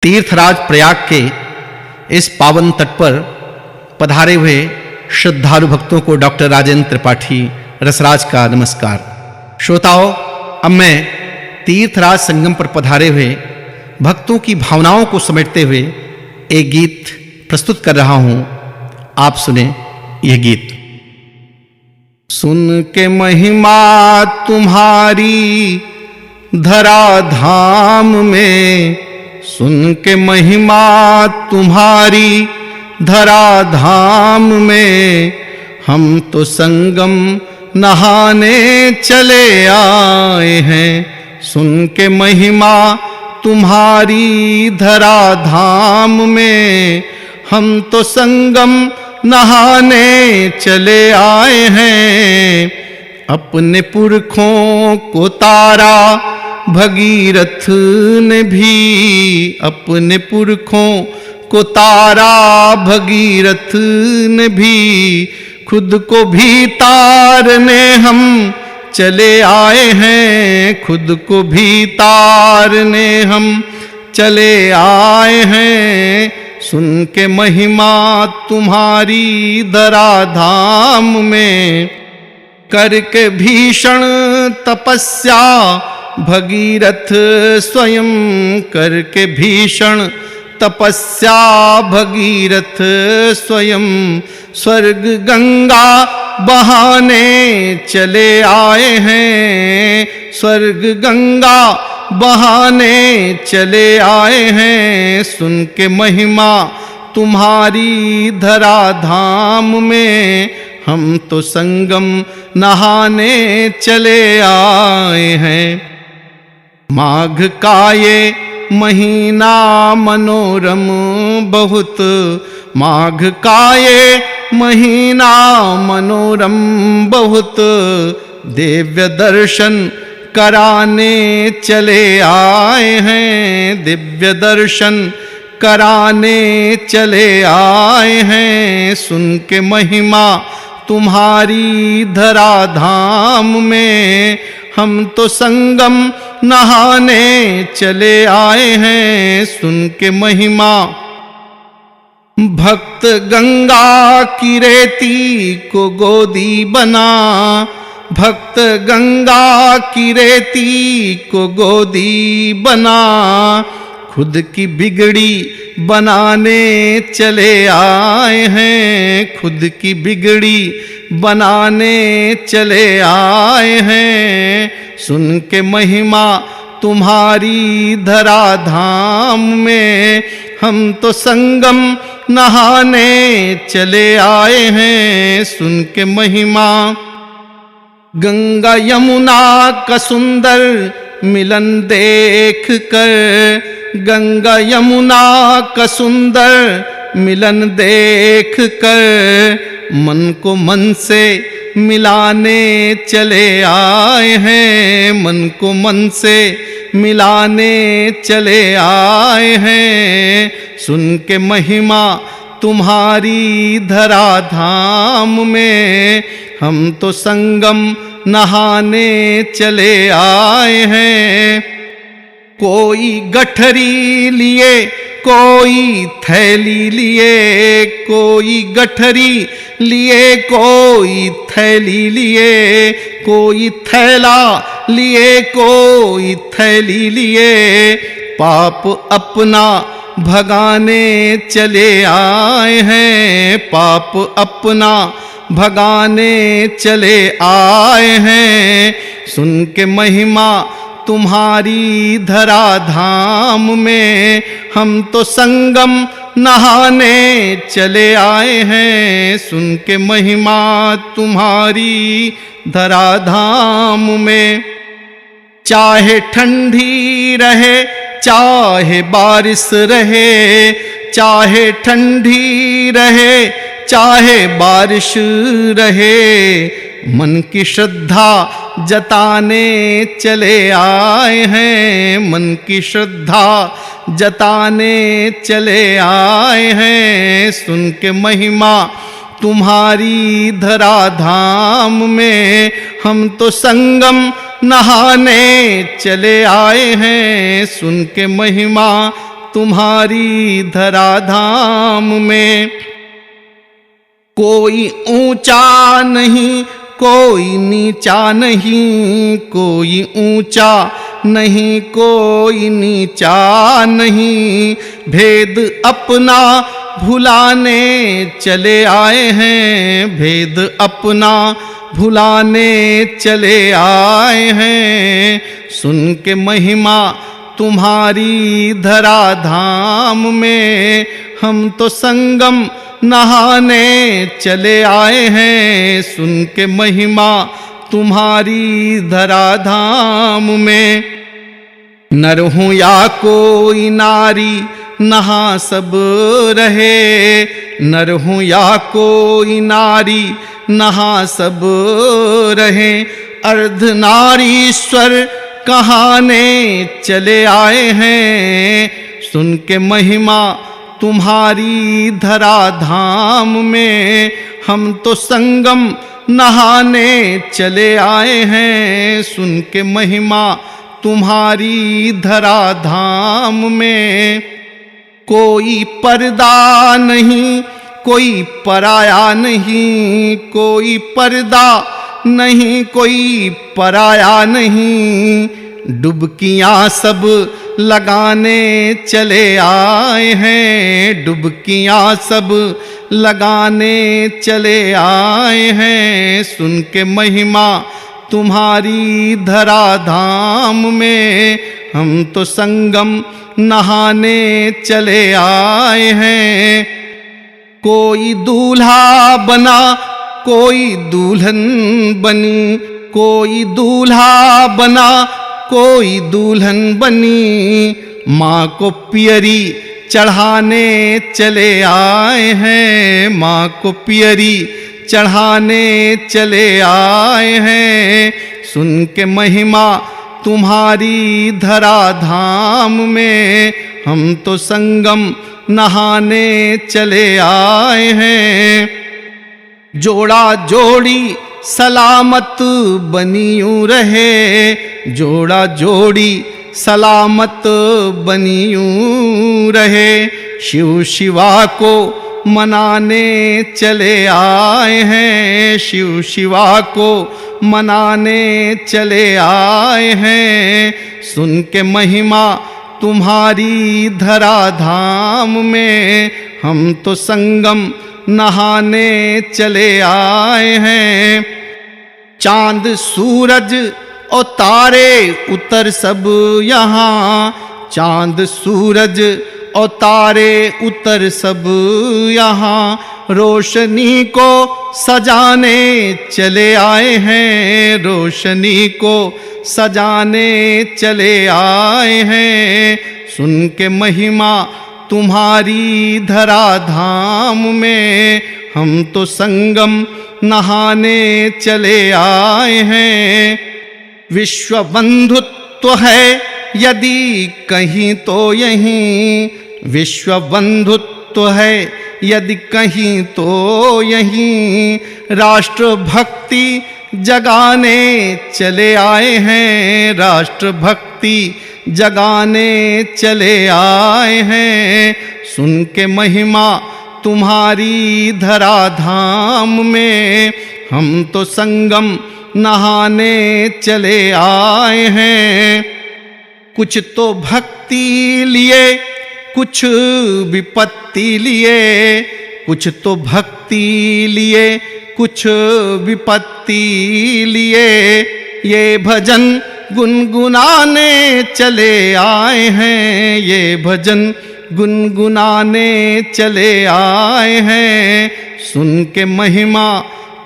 तीर्थराज प्रयाग के इस पावन तट पर पधारे हुए श्रद्धालु भक्तों को डॉक्टर राजेंद्र त्रिपाठी रसराज का नमस्कार। श्रोताओं, अब मैं तीर्थराज संगम पर पधारे हुए भक्तों की भावनाओं को समेटते हुए एक गीत प्रस्तुत कर रहा हूं। आप सुने यह गीत। सुन के महिमा तुम्हारी धरा धाम में, सुन के महिमा तुम्हारी धरा धाम में, हम तो संगम नहाने चले आए हैं। सुन के महिमा तुम्हारी धरा धाम में, हम तो संगम नहाने चले आए हैं। अपने पुरखों को तारा भगीरथ ने भी, अपने पुरखों को तारा भगीरथ ने भी, खुद को भी तारने हम चले आए हैं। खुद को भी तारने हम चले आए हैं। सुन के महिमा तुम्हारी धरा धाम में, करके भीषण तपस्या भगीरथ स्वयं, करके भीषण तपस्या भगीरथ स्वयं, स्वर्ग गंगा बहाने चले आए हैं। स्वर्ग गंगा बहाने चले आए हैं। सुन के महिमा तुम्हारी धरा धाम में, हम तो संगम नहाने चले आए हैं। माघ का ये महीना मनोरम बहुत, माघ का ये महीना मनोरम बहुत, दिव्य दर्शन कराने चले आए हैं। दिव्य दर्शन कराने चले आए हैं। सुन के महिमा तुम्हारी धरा धाम में, हम तो संगम नहाने चले आए हैं। सुन के महिमा भक्त गंगा की रेती को गोदी बना, भक्त गंगा की रेती को गोदी बना, खुद की बिगड़ी बनाने चले आए हैं। खुद की बिगड़ी बनाने चले आए हैं। सुन के महिमा तुम्हारी धरा धाम में, हम तो संगम नहाने चले आए हैं। सुन के महिमा गंगा यमुना का सुंदर मिलन देख कर, गंगा यमुना का सुंदर मिलन देख कर, मन को मन से मिलाने चले आए हैं। मन को मन से मिलाने चले आए हैं। सुन के महिमा तुम्हारी धरा धाम में, हम तो संगम नहाने चले आए हैं। कोई गठरी लिए, कोई थैली लिए, कोई गठरी लिए, कोई थैली लिए, कोई थैला लिए, कोई थैली लिए, पाप अपना भगाने चले आए हैं। पाप अपना भगाने चले आए हैं। सुन के महिमा तुम्हारी धरा धाम में, हम तो संगम नहाने चले आए हैं। सुन के महिमा तुम्हारी धरा धाम में, चाहे ठंडी रहे चाहे बारिश रहे, चाहे ठंडी रहे चाहे बारिश रहे, मन की श्रद्धा जताने चले आए हैं। मन की श्रद्धा जताने चले आए हैं। सुन के महिमा तुम्हारी धरा धाम में, हम तो संगम नहाने चले आए हैं। सुन के महिमा तुम्हारी धराधाम में। कोई ऊंचा नहीं कोई नीचा नहीं, कोई ऊंचा नहीं कोई नीचा नहीं, भेद अपना भुलाने चले आए हैं, भेद अपना भुलाने चले आए हैं। सुन के महिमा तुम्हारी धराधाम में, हम तो संगम नहाने चले आए हैं। सुन के महिमा तुम्हारी धराधाम में। नर हूँ या कोई नारी नहा सब रहे, नर हूँ या कोई नारी नहा सब रहे। अर्धनारीश्वर कहाने चले आए हैं। सुन के महिमा तुम्हारी धराधाम में, हम तो संगम नहाने चले आए हैं। सुन के महिमा तुम्हारी धराधाम में। कोई पर्दा नहीं कोई पराया नहीं, कोई पर्दा नहीं कोई पराया नहीं, डुबकियाँ सब लगाने चले आए हैं, डुबकियाँ सब लगाने चले आए हैं। सुन के महिमा तुम्हारी धराधाम में, हम तो संगम नहाने चले आए हैं। कोई दूल्हा बना कोई दुल्हन बनी, कोई दूल्हा बना कोई दुल्हन बनी, माँ को पियरी चढ़ाने चले आए हैं, माँ को पियरी चढ़ाने चले आए हैं। सुन के महिमा तुम्हारी धराधाम में, हम तो संगम नहाने चले आए हैं। जोड़ा जोड़ी सलामत बनियूं रहे, जोड़ा जोड़ी सलामत बनियूं रहे। शिव शिवा को मनाने चले आए हैं, शिव शिवा को मनाने चले आए हैं। सुन के महिमा तुम्हारी धराधाम में, हम तो संगम नहाने चले आए हैं। चांद सूरज और तारे उतर सब यहाँ, चांद सूरज और तारे उतर सब यहाँ, रोशनी को सजाने चले आए हैं, रोशनी को सजाने चले आए हैं। सुन के महिमा तुम्हारी धराधाम में, हम तो संगम नहाने चले आए हैं। विश्व बंधुत्व है यदि कहीं तो यहीं, विश्व बंधुत्व है यदि कहीं तो यहीं, राष्ट्र भक्ति जगाने चले आए हैं, राष्ट्र भक्ति जगाने चले आए हैं। सुन के महिमा तुम्हारी धराधाम में, हम तो संगम नहाने चले आए हैं। कुछ तो भक्ति लिए कुछ विपत्ति लिए, कुछ तो भक्ति लिए कुछ विपत्ति लिए, ये भजन गुनगुनाने चले आए हैं, ये भजन गुनगुनाने चले आए हैं। सुन के महिमा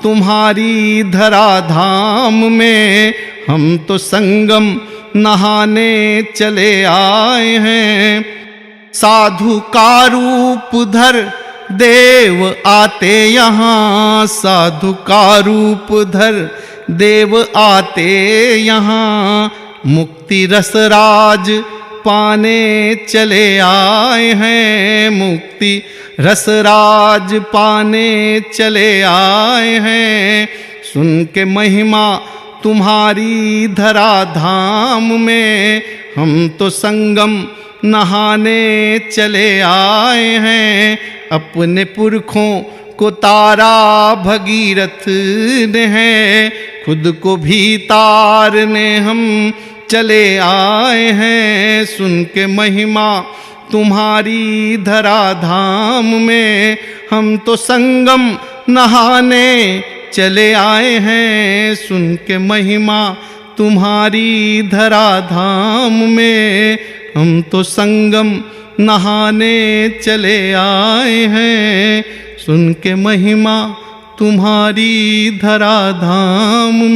तुम्हारी धराधाम में, हम तो संगम नहाने चले आए हैं। साधु का रूप धर देव आते यहाँ, साधु का रूप धर देव आते यहाँ, मुक्ति रसराज पाने चले आए हैं, मुक्ति रसराज पाने चले आए हैं। सुन के महिमा तुम्हारी धराधाम में, हम तो संगम नहाने चले आए हैं। अपने पुरखों को तारा भगीरथ ने है, खुद को भी तारने हम चले आए हैं। सुन के महिमा तुम्हारी धराधाम में, हम तो संगम नहाने चले आए हैं। सुन के महिमा तुम्हारी धराधाम में, हम तो संगम नहाने चले आए हैं। सुन के महिमा तुम्हारी धराधाम।